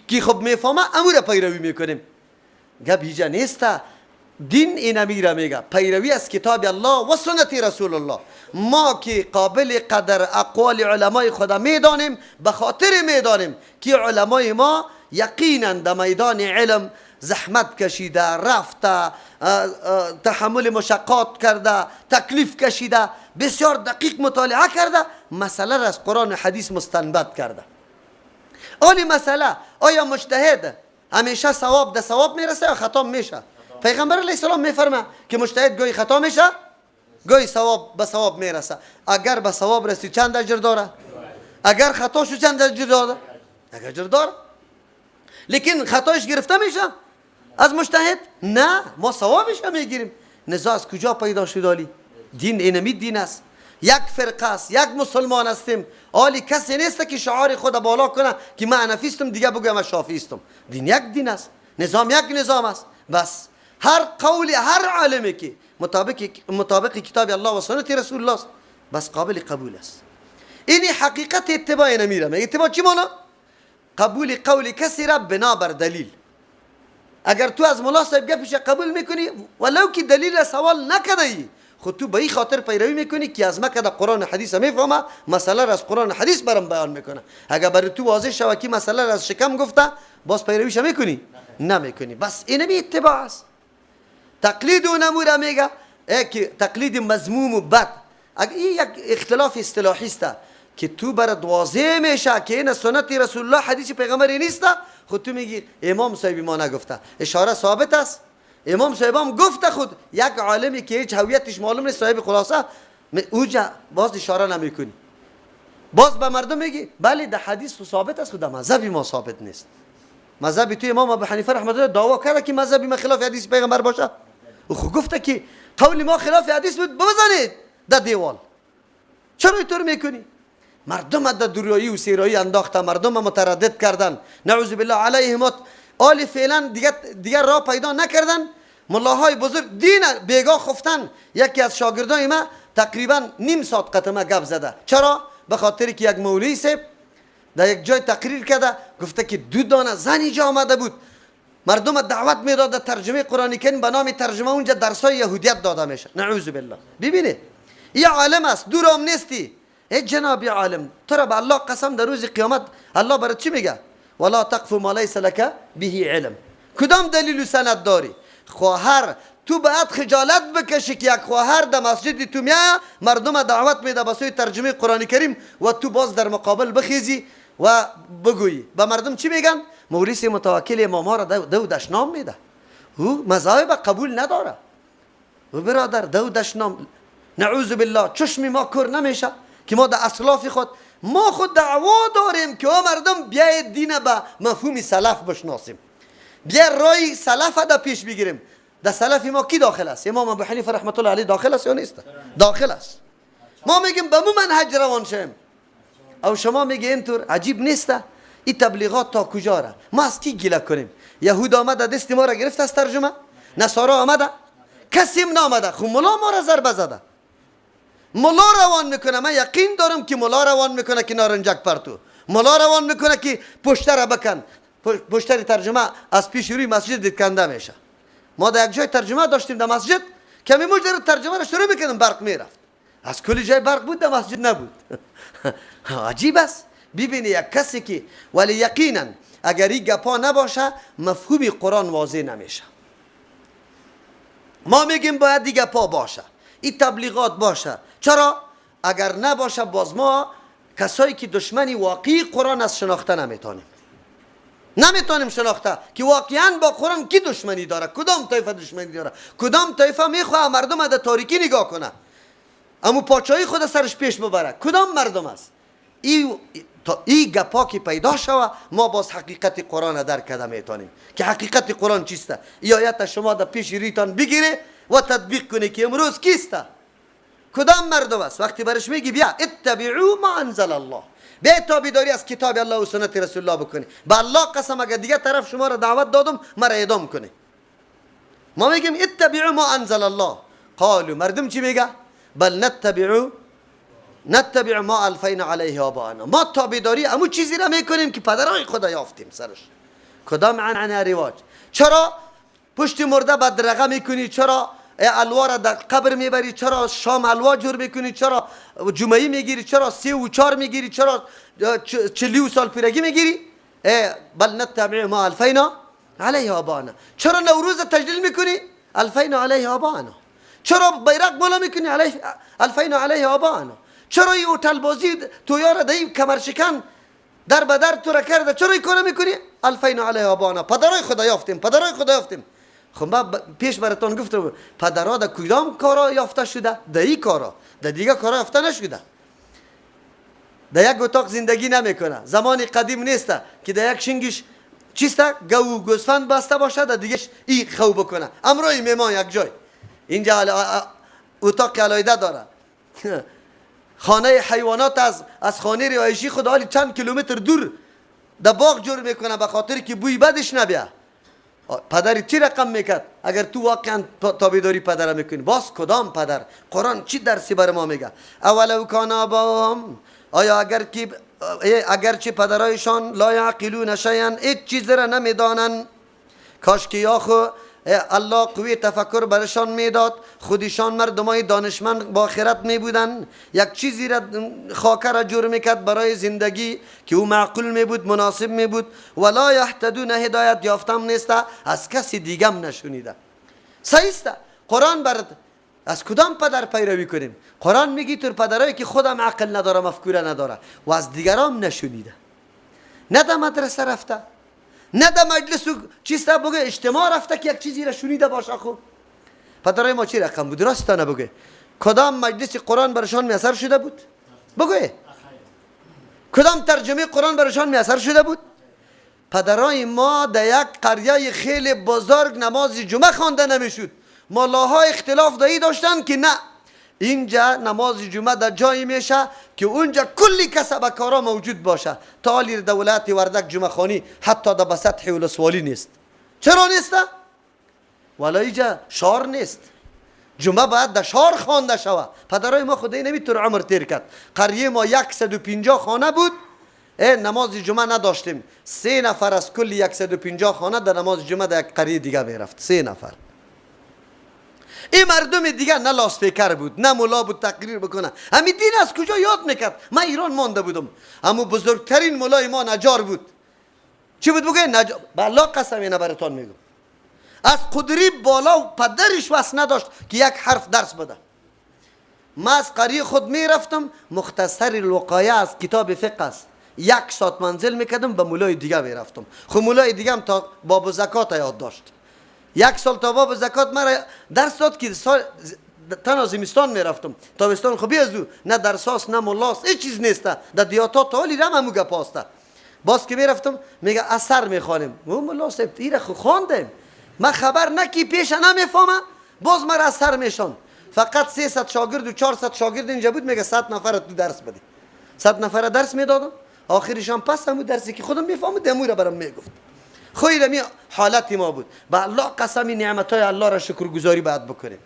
کی خب میفهمه امور پیروی میکنیم. گپ هیچ نیست. دین این امیره میگه پیروی از کتاب الله و سنت رسول الله. ما که قابل قدر اقوال علمای خدا میدانیم، به خاطر میدانیم که علمای ما یقینا در میدان علم زحمت کشیده، رفته، تحمل مشقات کرده، تکلیف کشیده، بسیار دقیق مطالعه کرده، مسئله را از قرآن و حدیث مستنبط کرده. آلی مسئله آیا مجتهد همیشه ثواب ده ثواب میرسه یا خطا میشه؟ پیغمبر علیه السلام میفرمه که مجتهد گاهی خطا میشه، گاهی ثواب به ثواب میرسه. اگر به ثواب رسید چند اجر داره؟ اگر خطا شد چند اجر داره؟ اگر اجر داره. لیکن خطایش گرفته میشه از مجتهد؟ نه، ما ثوابش هم میگیریم. نزاع از کجا پیدا شد؟ آلی دین اینمی دین است. یک فرقه است، یک مسلمان هستیم. آلی کسی نیست که شعار خود بالا کنه که من حنفی استم دیگه بگم من شافعی استم. دین یک دین است، نظام یک نظام است. بس هر قول هر عالمی که مطابق کتاب الله و سنت رسول الله است، بس قابل قبول است. اینی حقیقت اتباع نمیره. اتباع چی مانا؟ قبول قول کسی را بنابر دلیل. اگر تو از ملا صاحب گپش قبول میکنی ولو که دلیل سوال نکردی، خود تو به این خاطر پیروی میکنی که از مکه قرآن حدیث میفهمه، مسئله را از قرآن حدیث برام بیان میکنه. اگر برای تو واضح شود که مسئله را از شکم گفته، باز پیرویش میکنی؟ نمیکنی. بس اینمی اتباع است. تقلید و نموره میگه که تقلید مذموم و بد. اگر این یک اختلاف اصطلاحی است که تو برات واضح میشه که این سنت رسول الله حدیث پیغمبری نیست، خود تو میگی امام صاحب ما نگفته، اشاره ثابت است. امام صاحب هم گفته، خود یک عالمی که هیچ هویتش معلوم نیست صاحب خلاصه اوجا باز اشاره نمیکنی، باز به مردم میگی بله در حدیث ثابت است، خود در مذهب ما ثابت نیست. مذهب تو امام ابو حنیفه رحمه الله دعوا کرده که مذهب ما خلاف حدیث پیغمبر باشه، او خود گفته که قول ما خلاف حدیث بود، بزنید در دیوال. چرا اینطور میکنی؟ مردم در دوریایی و سیرایی انداخته، مردم متردد کردن، نعوذ بالله علیهم. آل فعلا دیگر راه پیدا نکردن. ملاهای بزرگ دین بیگاه خفتن. یکی از شاگردای ما تقریبا نیم ساعت قطمه گپ زده. چرا؟ به خاطر که یک مولوی صاحب در یک جای تقریر کرده، گفته که 2 دانه زن اینجا آمده بود، مردم دعوت میداد ترجمه قرآن کریم، به نام ترجمه اونجا درسای یهودیت داده میشه. نعوذ بالله. ببینید این عالم است، دورم نیستی. ای جناب عالم، تو را به الله قسم در روز قیامت الله برات چی میگه؟ ولا تقف ما لیس لك به علم. کدام دلیل و سند داری؟ خواهر تو باید خجالت بکشی که یک خواهر در مسجد تو میاد، مردم دعوت میده به سوی ترجمه قرآن کریم و تو باز در مقابل بخیزی و بگویی. به مردم چی میگن؟ مورث متوکل امام را دو دشنام میده. او مذاهب قبول نداره. و برادر دو دشنام، نعوذ بالله، چشم ما کور نمیشه که ما در اسلاف ما خود دعوا داریم که مردم بیاید دین به مفهوم سلف بشناسیم، بیا رای سلف در پیش بگیریم. در سلف ما کی داخل است؟ امام ابو حنیفه رحمت الله علیه داخل است یا نیست؟ داخل است. ما میگیم به مو منهج روان شیم، او شما میگی اینطور. عجیب نیست؟ این تبلیغات تا کجا را؟ ما از کی گله کنیم؟ یهود آمده دست ما را گرفت از ترجمه، نصارا آمده، کسی هم نامده، خب ملا ما را ضربه زده. ملا روان میکنه، من یقین دارم که ملا روان میکنه که نارنجک پرتو، ملا روان میکنه که پشتر را بکن، پشتر ترجمه از پیش روی مسجد کنده میشه. ما در یک جای ترجمه داشتیم در مسجد، کمی مجرد ترجمه را شروع میکنم برق میرفت، از کلی جای برق بود در مسجد نبود. عجیب است. ببینی یک کسی که ولی یقینا اگر این گپا نباشه مفهوم قرآن واضح نمیشه. ما میگیم باید دیگه پا باشه، این تبلیغات باشه. چرا؟ اگر نباشه باز ما کسایی که دشمنی واقعی قرآن از شناخته نمیتونیم شناخته که واقعا با قرآن کی دشمنی داره، کدام طایفه دشمنی داره، کدام طایفه میخواه مردم در تاریکی نگاه کنه، اما پاچایی خود سرش پیش ببره، کدام مردم است. این گپا که پیدا شوه ما باز حقیقت قرآن درک کرده میتونیم که حقیقت قرآن چیسته. این آیت شما در پیش ریتان بگیره و تطبیق کنی که امروز کیسته، کدام مردم است. وقتی برش میگی بیا اتبعوا ما انزل الله، به تابعداری از کتاب الله و سنت رسول الله بکنی، به الله قسم اگر دیگه طرف شما را دعوت دادم مرا اعدام کنی. ما میگیم اتبعوا ما انزل الله، قالوا مردم چی میگه؟ بل نتبعوا نتبع ما الفینا علیه آباءنا، ما تابعداری امو چیزی را میکنیم که پدرای خدا یافتیم سرش. کدام عنعنه رواج؟ چرا پشت مرده بدرقه میکنی؟ چرا الوا را در قبر میبری؟ چرا شام الوا جور میکنی؟ چرا جمعه میگیری؟ چرا 3 و 4 میگیری؟ چرا 40 سال پیرگی میگیری؟ بل نتبع ما الفینا علیه آباءنا. چرا نوروز تجلیل میکنی؟ الفینا علیه آباءنا. چرا بیرق بالا میکنی؟ الفینا علیه آباءنا. چرا این هتل بازی تو یار دایی کمر شکن در بدر تو را کرده؟ چرا این کارو میکنی؟ الفینا علیه آباءنا. پدرای خدا یافتیم، پدرای خدا یافتیم. خب من پیش براتون گفتم پدرها در کدام کارا یافته شده؟ در این کارا، در دیگه کارا یافته نشده. در یک اتاق زندگی نمیکنه. زمان قدیم نیسته که در یک شنگش چیسته گو گوسفند بسته باشه، در دیگه این خو بکنه. امروی میمان یک جای اینجا اتاق علایده داره. خانه حیوانات از خانه رهایشی خود حالی چند کیلومتر دور در باغ جور میکنه به خاطر که بوی بدش نبیه. پدری چی رقم میکرد اگر تو واقعا تابعداری پدر میکنی؟ باز کدام پدر؟ قرآن چی درسی بر ما میگه؟ اولو کان آباهم، آیا اگرچه پدرایشان لا یعقلون شیئا، هیچ چیز را نمیدانن، کاش که یا خو الله قوی تفکر برشان میداد، خودشان مردمای دانشمند با آخرت میبودن. یک چیزی را خاکه را جور میکرد برای زندگی که او معقول میبود، مناسب میبود. ولا یهتدون، هدایت یافتم نیسته، از کسی دیگم نشونیده. صحیحه. قرآن برد از کدام پدر پیروی کنیم؟ قرآن میگی تو پدرایی که خودم عقل نداره، مفکوره نداره و از دیگرام نشونیده. نه در مدرسه رفته، نه در مجلس چیسته بگه اجتماع رفته که یک چیزی را شنیده باشه. خب پدرای ما چی رقم بود؟ راست نه بگه کدام مجلس قرآن برشان میاثر شده بود؟ بگه کدام ترجمه قرآن برشان میاثر شده بود؟ پدرای ما در یک قریه خیلی بزرگ نماز جمعه خوانده نمیشد. ملاها اختلاف دایی داشتن که نه، اینجا نماز جمعه در جایی میشه که اونجا کلی کسب کارا موجود باشه. تا حالی دولت وردک جمعه خانی حتی در بسطح ولسوالی نیست. چرا نیست؟ ولی اینجا شعار نیست. جمعه باید در شعار خوانده شود. پدرای ما خدایی نمیتونه عمر تیر کرد. قریه ما 150 خانه بود، نماز جمعه نداشتیم. 3 نفر از کل 150 خانه در نماز جمعه در یک قریه دیگه میرفت. 3 نفر. این مردم دیگه نه لاسپیکر بود، نه مولا بود تقریر بکنه. همین دین از کجا یاد میکرد؟ من ایران مانده بودم، اما بزرگترین مولای ما نجار بود. چی بود بگه؟ نجار. بالله قسم اینه براتون میگم، از قدری بالا و پدرش وس نداشت که یک حرف درس بده. من از قریه خود میرفتم، مختصر الوقایه از کتاب فقه است، 1 ساعت منزل میکردم، به مولای دیگه میرفتم. خب مولای دیگه هم تا باب زکات یاد داشت. 1 سال تا باب زکات مرا درس داد که تنها زمستان میرفتم، تابستان خب بیازو نه درساس نه مولاست، هیچ چیز نیسته. در دیاتات حالی رم همو گپاسته. باز که میرفتم میگه اثر میخوانیم. مولا صاحب ایره خو خواندیم، من خبر نکی پیش نمیفهمم، باز مرا اثر میشون. فقط 300 شاگرد و 400 شاگرد اینجا بود، میگه 100 نفر تو درس بدی. 100 نفر درس میدادم، آخرشان پس همو درسی که خودم میفهمم دمو را برام میگفت. خویل می حالتی ما بود. با الله قسمی نعمتای الله را شکرگزاری باید بکنیم.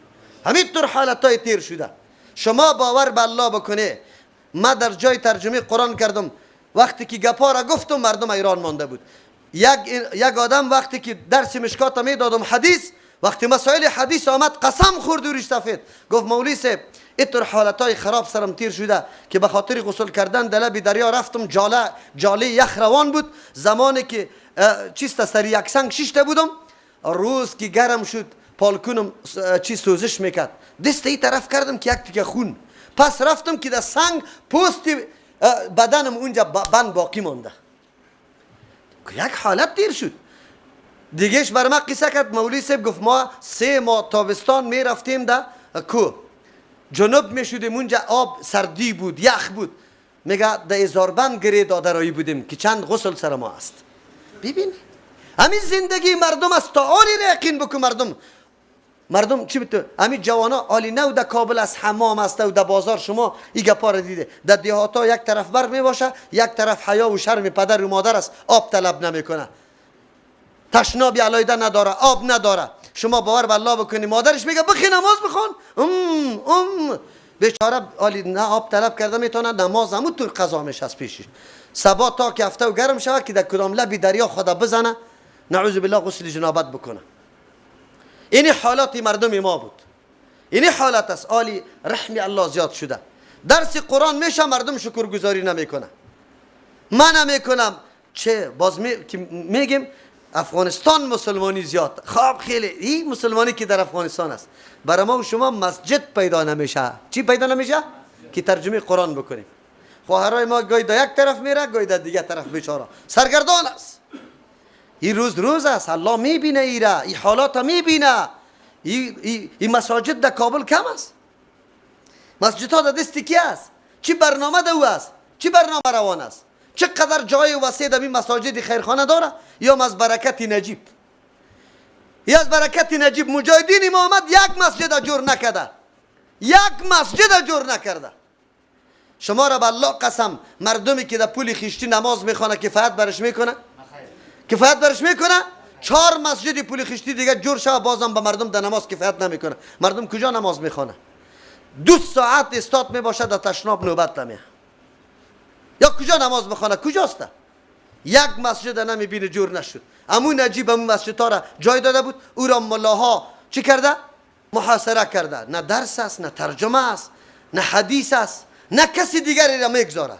همینطور حالتای تیر شده. شما باور به الله بکنه، ما در جای ترجمه قرآن کردم، وقتی که گپا را گفتم مردم ایران مانده بود. یک آدم وقتی که درس مشکات میدادم حدیث، وقتی مسائل حدیث آمد قسم خورد و ریش سفید. گفت مولوی صاحب اینطور حالتای خراب سرم تیر شده که به خاطر غسل کردن در لب دریا رفتم، جاله یخ روان بود. زمانی که چیست سر یک سنگ شیشته بودم، روز که گرم شد پالکونم چی سوزش میکرد، دست ای طرف کردم که یک تیکه خون. پس رفتم که در سنگ پوست بدنم اونجا بند باقی مانده. یک حالت تیر شد. دیگهش بر ما قصه کرد. مولوی صاحب گفت ما 3 ماه تابستان میرفتیم در کو جنوب میشدیم، اونجا آب سردی بود، یخ بود. میگه در هزاربند گری دادرایی بودیم که چند غسل سر ما است. ببین همین زندگی مردم است. تا آلی را یقین بکن مردم چی بتون؟ همین جوانا آلی نو در کابل از حمام است و در بازار شما این گپا را دیده. در دیهاتا یک طرف برق می باشه، یک طرف حیا و شرم پدر و مادر است، آب طلب نمیکنه، تشنابی علایده نداره، آب نداره. شما باور به الله بکنی، مادرش میگه بخی نماز بخون، بیچاره حالی نه آب طلب کرده میتونه نماز همون طور قضا میشه از پیشش. صبح تا که هفته و گرم شود که در کدام لبی دریا خدا بزنه نعوذ بالله غسل جنابت بکنه. این حالات مردم ما بود. این حالت است. آلی رحم الله زیاد شده. درس قرآن میشه مردم شکرگزاری نمیکنه. من نمیکنم. چه باز میگیم افغانستان مسلمانی زیاد. خب خیلی این مسلمانی که در افغانستان است. برای ما و شما مسجد پیدا نمیشه. چی پیدا نمیشه؟ که ترجمه قرآن بکنیم. خواهرای ما گاهی در یک طرف میره گاهی در دیگه طرف بیچاره سرگردان است. این روز است. الله میبینه ایرا. این حالات میبینه. این مساجد در کابل کم است. مسجد ها در دست کی است؟ چی برنامه دو است؟ چی برنامه روان است؟ چقدر جای وسیع در این مساجد خیرخانه داره؟ یا از برکت نجیب؟ یا از برکت نجیب مجاهدین محمد یک مسجد جور نکرده. یک مسجد جور نکرده. شما را به الله قسم مردمی که در پول خیشتی نماز میخوانه کفایت برش میکنه؟ کفایت برش میکنه؟ 4 مسجد پول خیشتی دیگه جور شود بازم به مردم در نماز کفایت نمیکنه. مردم کجا نماز میخوانه؟ 2 ساعت استاد میباشه در تشناب نوبت نمیه. یا کجا نماز میخوانه؟ کجاست؟ یک مسجد نمیبینه جور نشد. امون نجیب امون مسجد ها را جای داده بود. او را ملاها چی کرده؟ محاصره کرده. نه درس است، نه ترجمه است، نه حدیث است، نه کسی دیگری را میگذاره.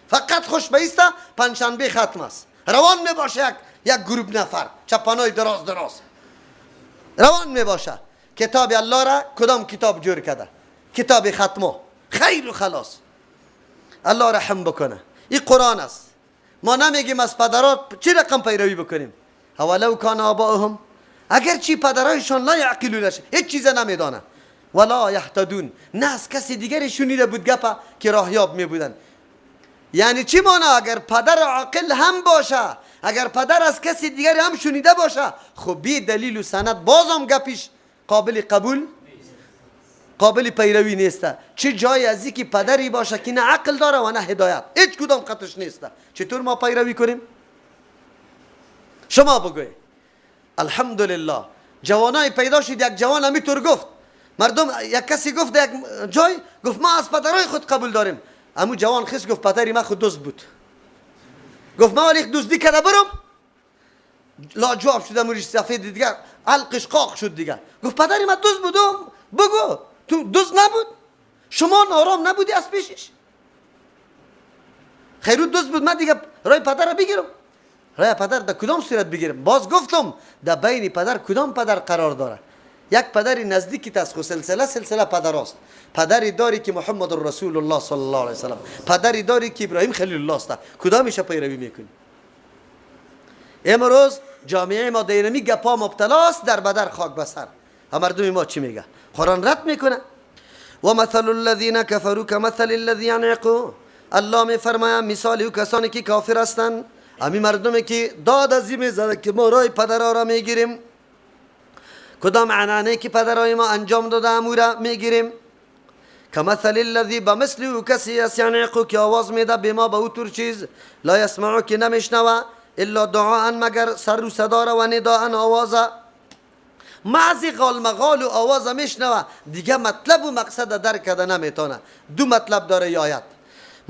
فقط خوش بیسته پنجشنبه ختم است. روان میباشه یک گروپ نفر چپانای دراز روان میباشه. کتاب الله را کدام کتاب جور کرده؟ کتاب ختمه. خیر و خلاص. الله رحم بکنه. این قرآن است. ما نمیگیم از پدرات چی رقم پیروی بکنیم. اولو کان آباهم، اگر چی پدرایشان لا یعقلون، هیچ چیز نمیدانه، ولا یهتدون، نه از کسی دیگری شنیده بود گپا که راهیاب می بودن. یعنی چی مانا؟ اگر پدر عاقل هم باشه، اگر پدر از کسی دیگری هم شنیده باشه، خب بی دلیل و سند بازم گپیش قابل قبول قابل پیروی نیسته. چه جای از که پدری باشه که نه عقل داره و نه هدایت، هیچ کدام قطعش نیسته، چطور ما پیروی کنیم؟ شما بگوی. الحمدلله جوانای پیدا شد. یک جوان همینطور گفت، مردم یک کسی گفت یک جای، گفت ما از پدرای خود قبول داریم. امو جوان خیس گفت پدری ما خود دزد بود. گفت ما ولی دزدی کرده برم. لا جواب شده موریش سفید دیگر علقش قاق شد دیگر. گفت پدری ما دزد بودم. بگو تو دزد نبود؟ شما نارام نبودی از پیشش؟ خیرود دزد بود. من دیگه رای پدر را بگیرم. رای پدر در کدام صورت بگیرم؟ باز گفتم در بین پدر کدام پدر قرار داره؟ یک پدری نزدیکی تست، سلسله پدر است. پدری داری که محمد رسول الله صلی الله علیه وسلم، پدری داری که ابراهیم خلیل الله است. کدامش پیروی میکنی؟ امروز جامعه ما دینمی گپا مبتلا است، در بدر خاک بسر. مردم ما چی میگه؟ قرآن رد میکنه. و مثل الذین کفروا کمثل الذی ینعقوا. الله میفرماید مثال او کسانی که کافر هستند، همین مردمی که داد از میزنه که ما رای پدرها را میگیریم، کدام عنعنه که پدرای ما انجام داده امو را میگیریم. کمثل الذی، بمثل او کسی است ینعقوا که آواز میده به ما به او طور چیز، لا یسمعو که نمیشنوه، الا دعاء مگر سر و صدا را و نداء آواز، معزی غالمغال و آواز میشنوه، دیگه مطلب و مقصد درک کرده نمیتونه. 2 مطلب داره ی آیت.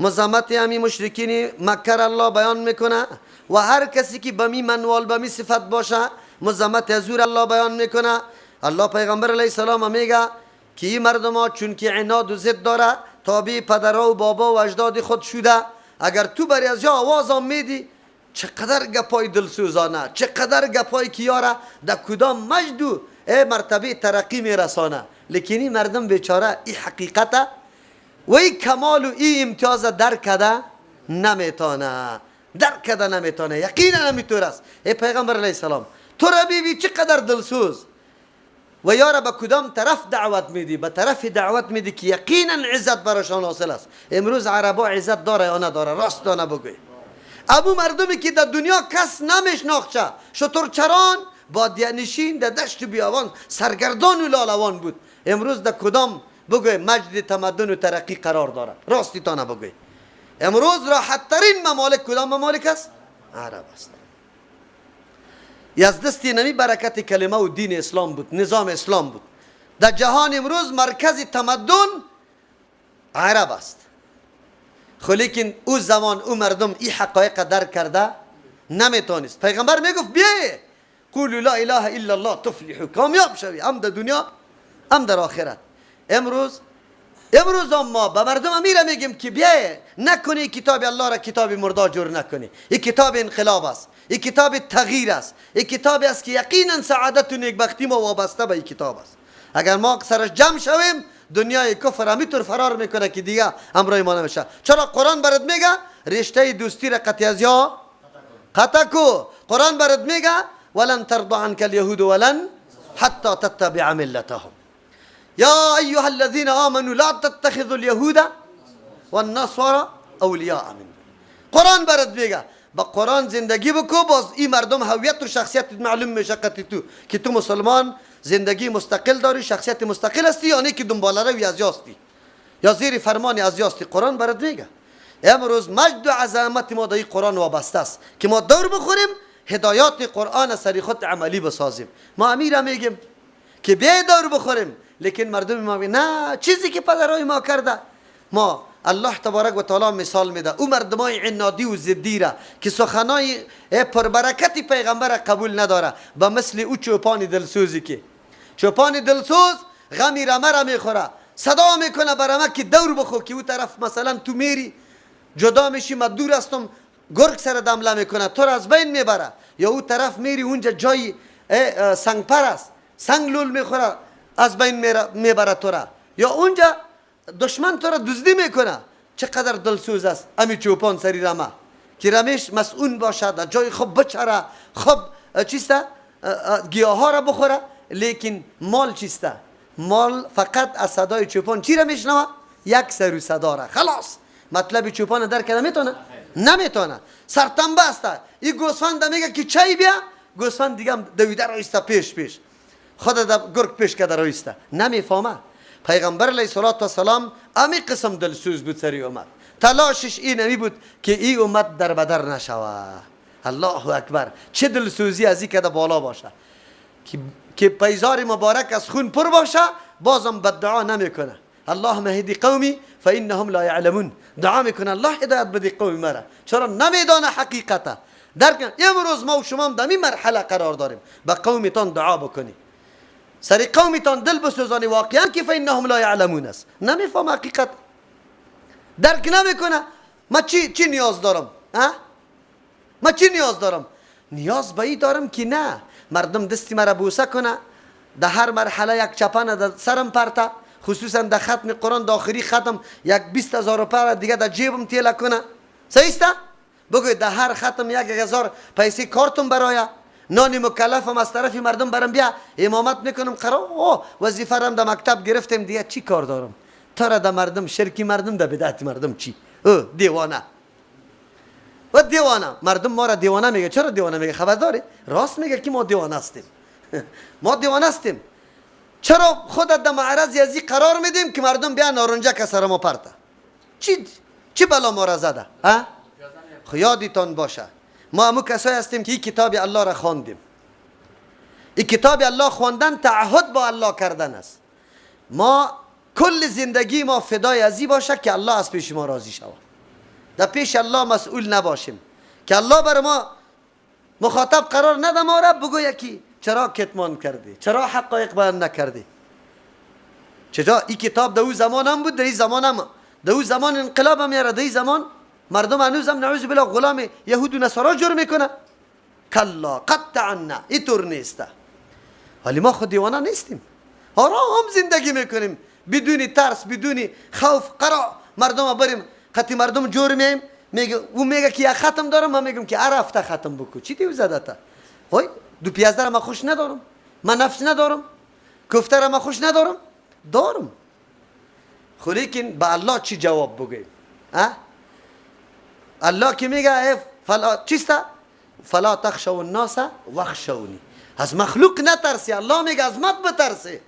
مذمت همین مشرکین مکر الله بیان میکنه و هر کسی که به می منوال به می صفت باشه مذمت حضور الله بیان میکنه. الله پیغمبر علیه السلام میگه که این مردم ها چون که عناد و ضد داره تابع پدرها و بابا و اجداد خود شده، اگر تو بری از جا آواز هم میدی، چقدر گپای دلسوزانه، چقدر گپای کیاره در کدام مجد و مرتبه ترقی میرسانه. لیکن این مردم بیچاره این حقیقت و این کمال و این امتیاز درک کرده نمیتونه، درک کرده نمیتونه. یقینا نمیتونه است. ای پیغمبر علیه السلام تو را بیبی چقدر دلسوز و یارا به کدام طرف دعوت میدی؟ به طرف دعوت میدی که یقینا عزت براشان حاصل است. امروز عربا عزت داره یا نداره؟ راست دانه بگوی. ابو مردمی که در دنیا کس نمیشناخته، شترچران بادیه‌نشین در دشت بیابان سرگردان و لالوان بود، امروز در کدام بگوی مجد تمدن و ترقی قرار داره؟ راستی تا نبگوی. امروز راحت ترین ممالک کدام ممالک است؟ عرب است. از دستی نمی برکت کلمه و دین اسلام بود، نظام اسلام بود. در جهان امروز مرکز تمدن عرب است. خب لیکن او زمان او مردم این حقایق درک کرده نمیتونست. پیغمبر میگفت بیایید قولوا لا اله الا الله تفلحوا، کامیاب شوی هم در دنیا هم در آخرت. امروز ما به مردم میره میگیم که بیایید نکنی کتاب الله را کتاب مردا جور نکنی. این کتاب انقلاب است، این کتاب تغییر است، این کتابی است که یقینا سعادت و نیکبختی ما وابسته به این کتاب است. اگر ما سرش جمع شویم دنیای کفر همیطور فرار میکنه که دیگه همراه ما نمیشه. چرا قرآن برات میگه رشته دوستی را قطع از یا قطع کو. قرآن برات میگه ولن ترضى عنك اليهود ولن حتى تتبع ملتهم. یا ایها الذين آمنوا لا تتخذوا اليهود والنصارى اولیاء من. قرآن برات میگه با قرآن زندگی بکو، باز این مردم هویت و شخصیت معلوم میشه تو که تو مسلمان زندگی مستقل داری، شخصیت مستقل هستی یا نه که دنبال روی از یاستی یا زیر فرمان از یاستی. قرآن برات میگه. امروز مجد و عظمت ما در این قرآن وابسته است که ما دور بخوریم هدایات قرآن سری خود عملی بسازیم. ما امیر میگیم که بیا دور بخوریم، لیکن مردم ما میگن نه چیزی که پدرای ما کرده. ما الله تبارک و تعالی مثال میده او مردمای عنادی و ضدی را که سخنای پربرکتی پیغمبر قبول نداره، به مثل او چوپان دلسوزی که چوپان دلسوز غمی را مرا میخوره، صدا میکنه برامه که دور بخو که او طرف مثلا تو میری جدا میشی من دور هستم گرگ سر دمله میکنه تو را از بین میبره، یا او طرف میری اونجا جای سنگ پر است سنگ لول میخوره از بین میبره تو را، یا اونجا دشمن تو را دزدی میکنه. چقدر دلسوز است امی چوپان سری رمه که رمیش مسئول باشد جای خوب بچره خوب چیسته گیاه ها را بخوره، لیکن مال چیسته مال فقط از صدای چوپان چی را میشنوه؟ یک سر و صدا را. خلاص مطلب چوپان درک نمیتونه. سرتنبه است. این گوسفند میگه که چای بیا، گوسفند دیگه دویده رایسته پیش خود گرگ پیش کده رایسته نمیفهمه. پیغمبر علیه الصلاة و السلام امی قسم دلسوز بود سری امت، تلاشش این امی بود که این امت در بدر نشوه. الله اکبر، چه دلسوزی از این کده بالا باشه که پیزار مبارک از خون پر باشه بازم بدعا نمیکنه. اللهم اهدی قومی فانهم لا یعلمون. دعا میکنه الله هدایت بده قوم مرا، چرا نمیدانه حقیقتا. امروز ما و شما در این مرحله قرار داریم، به قومتان دعا بکنی، سری قومتان دل بسوزانی واقعا که فانهم لا یعلمون است. نمیفهم حقیقت، درک نمیکنه. ما چی نیاز دارم؟ ما چی نیاز دارم؟ نیاز به این دارم که نه مردم دستی مرا بوسه کنه، در هر مرحله یک چپن در سرم پرته، خصوصا در ختم قرآن داخلی ختم یک 20,000 روپیه دیگه در جیبم تیله کنه. صحیح است؟ بگوید در هر ختم 1,000 پیسه کارتم برای نانی مکلفم از طرف مردم برم بیا امامت میکنم قرار وظیفه رم در مکتب گرفتم دیگه چی کار دارم؟ تا را در مردم شرکی مردم در بدعت مردم چی؟ دیوانه و دیوانه. مردم ما را دیوانه میگه. چرا دیوانه میگه؟ خبرداری؟ راست میگه که ما دیوانه هستیم. ما دیوانه هستیم. چرا خودت در معرض ازی قرار میدیم که مردم بیا نارنجک سر ما پرته؟ چی بلا ما را زده؟ خو یادتان باشه ما همو کسایی هستیم که این کتاب الله را خواندیم. این کتاب الله خواندن تعهد با الله کردن است. ما کل زندگی ما فدای ازی باشه که الله از پیش ما راضی شود، در پیش الله مسئول نباشیم که الله بر ما مخاطب قرار نده ما را بگویه که چرا کتمان کردی، چرا حقایق بیان نکردی. چرا این کتاب در او زمان هم بود، در این زمان هم، در او زمان انقلاب هم یاره، در این زمان مردم هنوز هم نعوذ بالله غلام یهود و نصارا جور میکنه. کلا قطعا نه، اینطور نیسته. ولی ما خود دیوانه نیستیم، آرام زندگی میکنیم بدون ترس بدون خوف قرار. مردم بریم خطی مردم جور میایم، میگه او میگه که یک ختم دارم، من میگم که هر هفته ختم بکو. چی دیو زده تا؟ وای 2 را من خوش ندارم، من نفس ندارم، کفته را من خوش ندارم، دارم. خو لیکن به الله چی جواب بگیم؟ الله که میگه فلا چیسته؟ فلا تخشوا الناس واخشونی. از مخلوق نترسی، الله میگه از مت بترسی.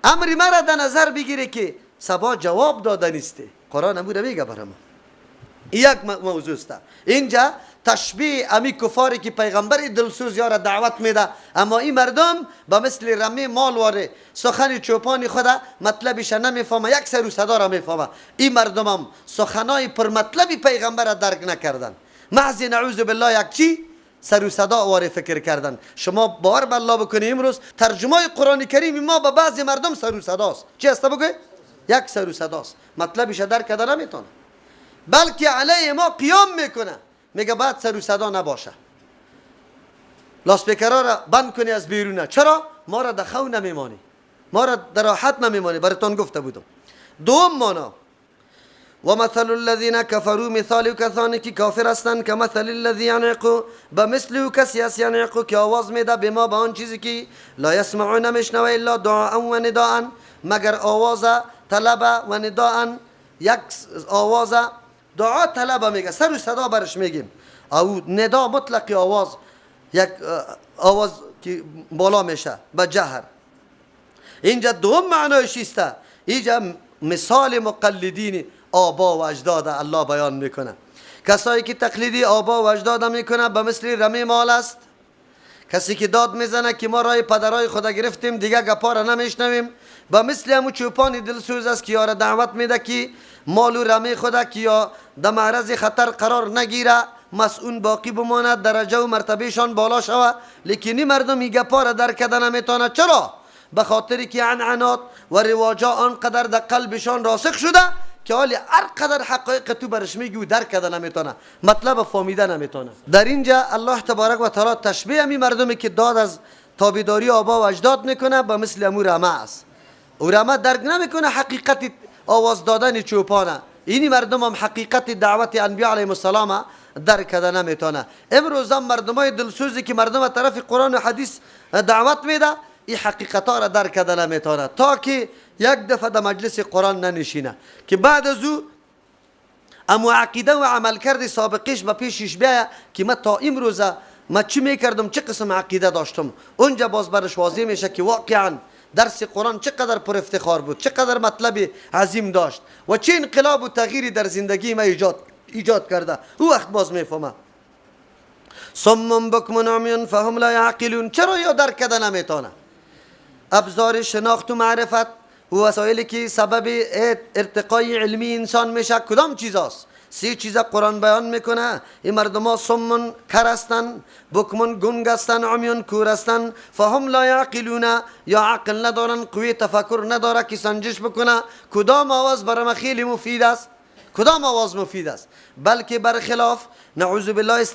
امری مرا در نظر بگیره که سبا جواب دادن است. قرآن امور میگه برام یک موضوع است. اینجا تشبیه امی کفاری که پیغمبر دلسوز یارا دعوت میده، اما این مردم با مثل رمی مال واره سخن چوپانی خدا مطلبش نمیفهمه، یک سر و صدا را میفهمه. این مردم هم سخنای پر مطلبی پیغمبر را درک نکردن، محض نعوذ بالله یک چی سر و صدا واره فکر کردن. شما باور به الله بکنید امروز ترجمه قرآن کریم ما به بعضی مردم سر و صداست. چی است بگه؟ یک سر و صداست، مطلبش درک کردن نمیتونه، بلکه علیه ما قیام میکنه، میگه بعد سر و صدا نباشه، لاسپیکرها را بند کنی از بیرونه. چرا؟ ما را در خو نمیمانی، ما را در راحت نمیمانی. براتون گفته بودم. دوم مانا و مثل الذین کفروا، مثال کسانی که کافر هستند، که مثل الذی ینعق، به مثل کسی است ینعق که آواز میده به ما به آن چیزی که لا یسمعون نمیشنوه الا دعاء و نداء، مگر آواز طلب و نداء، یک آواز دعا طلب میگه، سر و صدا برش میگیم، او ندا مطلق آواز، یک آواز که بالا میشه به جهر. اینجا دوم معنایش است. اینجا مثال مقلدین آبا و اجداد الله بیان میکنه. کسایی که تقلیدی آبا و اجداد میکنه به مثل رمی مال است. کسی که داد میزنه که ما رای پدرای خدا گرفتیم دیگه گپا را نمیشنویم، به مثل همون چوپان دلسوز است که یارا دعوت میده که مال و رمی خدا که یا در معرض خطر قرار نگیره، مسئول باقی بماند، درجه و مرتبهشان بالا شود، لیکن مردم این گپا را درک کردن نمیتونه. چرا؟ به خاطری که عنعنات و رواجا آنقدر در قلبشان راسخ شده که حالی هر قدر حقایق تو برش میگی و درک کردن نمیتونه، مطلب فهمیده نمیتونه. در اینجا الله تبارک و تعالی تشبیه می مردمی که داد از تابعداری آبا و اجداد میکنه به مثل امو رمه است. او رمه درک نمیکنه حقیقت آواز دادن چوپانه. اینی مردم هم حقیقت دعوت انبیاء علیهم السلام درک کردن نمیتونه. امروز هم مردمای دلسوزی که مردم طرف قرآن و حدیث دعوت میده، این حقیقتا را درک کردن نمیتونه تا که یک دفعه در مجلس قرآن ننشینه، که بعد از او اما عقیده و عمل کرده سابقش به پیشش بیاید که من تا امروز من چی میکردم، چه قسم عقیده داشتم. اونجا باز برش واضح میشه که واقعا درس قرآن چقدر پر افتخار بود، چقدر مطلب عظیم داشت و چه انقلاب و تغییری در زندگی ما ایجاد کرده. او وقت باز میفهمه. صم بکم عمی فهم لا یعقلون. چرا یا درک کردن نمیتونه؟ ابزار شناخت و معرفت و وسایلی که سبب ارتقای علمی انسان میشه کدام چیزاست؟ سه چیزا قرآن بیان میکنه. این مردم ها صمون کر هستن، بکمون گنگ هستن، عمیون کور هستن، فهم لا یعقلون، یا عقل ندارن، قوی تفکر نداره که سنجش بکنه کدام آواز برای خیلی مفید است، کدام آواز مفید است. بلکه برخلاف نعوذ بالله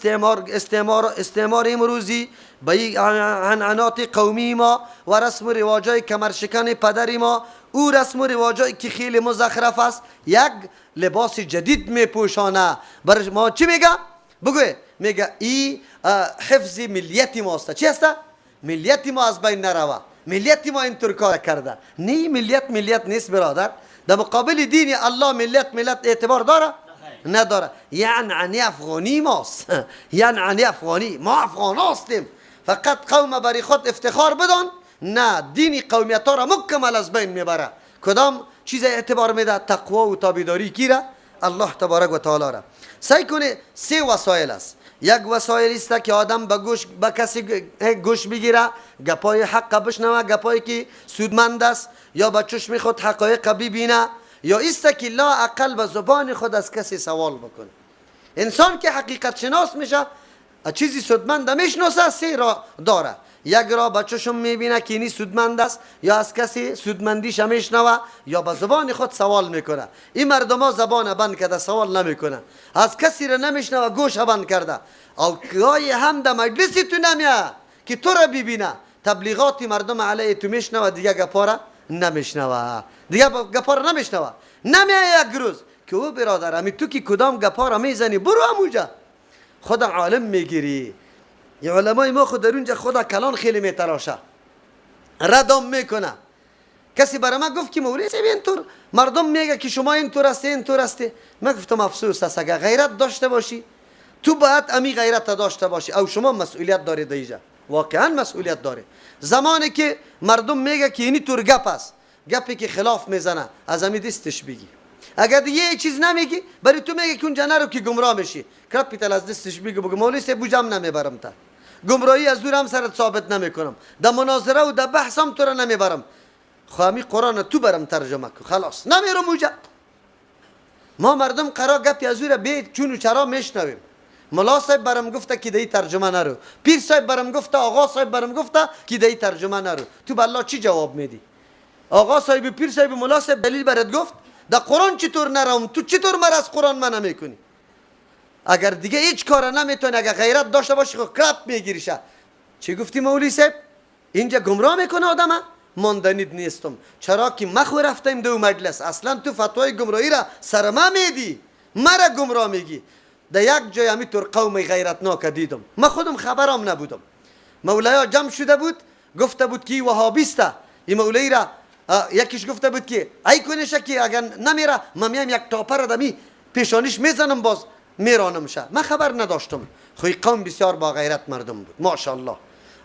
استعمار امروزی به عنعنات قومی ما و رسم و رواجای کمرشکن پدری ما، او رسم و رواجایی که خیلی مزخرف است، یک لباس جدید میپوشانه. برای ما چی میگه؟ بگوی میگه ای حفظ ملیت ماست. چی است؟ ملیت ما از بین نروه، ملیت ما اینطور کار کرده. نه، ملیت نیست برادر. در مقابل دین الله ملیت اعتبار داره؟ نداره. یعنی افغانی ماست، یعنی افغانی، ما افغان هستیم، فقط قوم بری خود افتخار بدن. نه، دینی قومیت ها را مکمل از بین میبره. کدام چیز اعتبار میده؟ تقوا و تابعداری کی را؟ الله تبارک و تعالی را. سعی کنه سه وسایل است. یک وسایل است که آدم به کسی گوش بگیره، گپای حق بشنوه، گپایی که سودمند است، یا به چشم خود حقایق ببینه، یا است که لا اقل به زبان خود از کسی سوال بکنه. انسان که حقیقت شناس میشه، چیزی سودمند میشناسه، سه را داره. یک را به چشم میبینه که اینی سودمند است، یا از کسی سودمندیش میشنوه، یا به زبان خود سوال میکنه. این مردم ها زبان بند کرده، سوال نمیکنه. از کسی را نمیشنوه، گوش بند کرده. او گاهی هم در مجلسی تو نمیه که تو را ببینه، تبلیغاتی مردم علیه تو میشنوه، دیگه گپا را نمیشنوه، دیگه گپا را نمیشنوه. نمیه یک روز که او برادر امی تو که کدام گپا را میزنی، برو همونجا خدا عالم میگیری. یا علمای ما خود در اونجا خدا کلان خیلی میتراشه، ردم میکنه. کسی برای من گفت که مولوی صاحب اینطور مردم میگه که شما اینطور هستی اینطور هستی. من گفتم افسوس است، اگر غیرت داشته باشی تو باید امی غیرت داشته باشی، او شما مسئولیت دارید دیجا، واقعا مسئولیت داره. زمانی که مردم میگه که اینی طور گپ است، گپی که خلاف میزنه، از امی دستش بگی. اگر دیگه یک چیز نمیگی برای تو میگه که اونجا نرو که گمراه میشی. کرد پیتل از دستش بگو بگو مولوی صاحب بوجم نمیبرم تا گمراهی از دور هم سرت ثابت نمیکنم، در مناظره و در بحث هم تو را نمیبرم. خواهی قرآن تو برم ترجمه کن خلاص نمیرم اونجا. ما مردم قرار گپی از دور به چون و چرا میشنویم. ملا صاحب برام گفته که دی ترجمه نرو، پیر صاحب برام گفته، آقا صاحب برام گفته که دی ترجمه نرو. تو بالله چی جواب میدی؟ آقا صاحب، پیر صاحب، ملا صاحب دلیل برات گفت، در قرآن چطور نرم؟ تو چطور مر از قرآن منع میکنی؟ اگر دیگه هیچ کار نمیتونی، اگر غیرت داشته باشی خب کرپ میگیریشه. چی گفتی مولوی صاحب؟ اینجا گمراه میکنه آدمه؟ ماندنید نیستم. چرا که مخو رفتیم دو مجلس. اصلا تو فتوای گمراهی را سر ما میدی، مرا گمراه میگی. در یک جای همینطور قوم غیرتناک دیدم، من خودم خبرم نبودم. مولای جمع شده بود، گفته بود که وهابیسته. این مولای را یکیش گفته بود که ای کنشه که اگر نمیره من میام یک تاپر را دمی پیشانیش میزنم باز میرانم شه. من خبر نداشتم. خوی قوم بسیار با غیرت مردم بود ماشاءالله.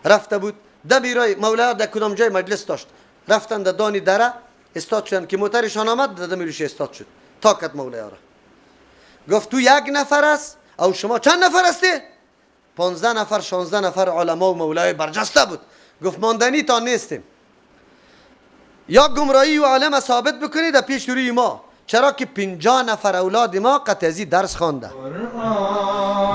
رفته بود دمیرای مولای در کدام جای مجلس داشت، رفتن در دانی دره استاد شدن که موترشان آمد در دمیرش استاد شد. تاکت مولای را گفت تو یک نفر است او شما چند نفر هستی؟ 15 نفر 16 نفر علما و مولای برجسته بود. گفت ماندنی تا نیستیم، یا گمراهی و عالم ثابت بکنید در پیش روی ما، چرا که 50 نفر اولاد ما قطعی درس خوانده.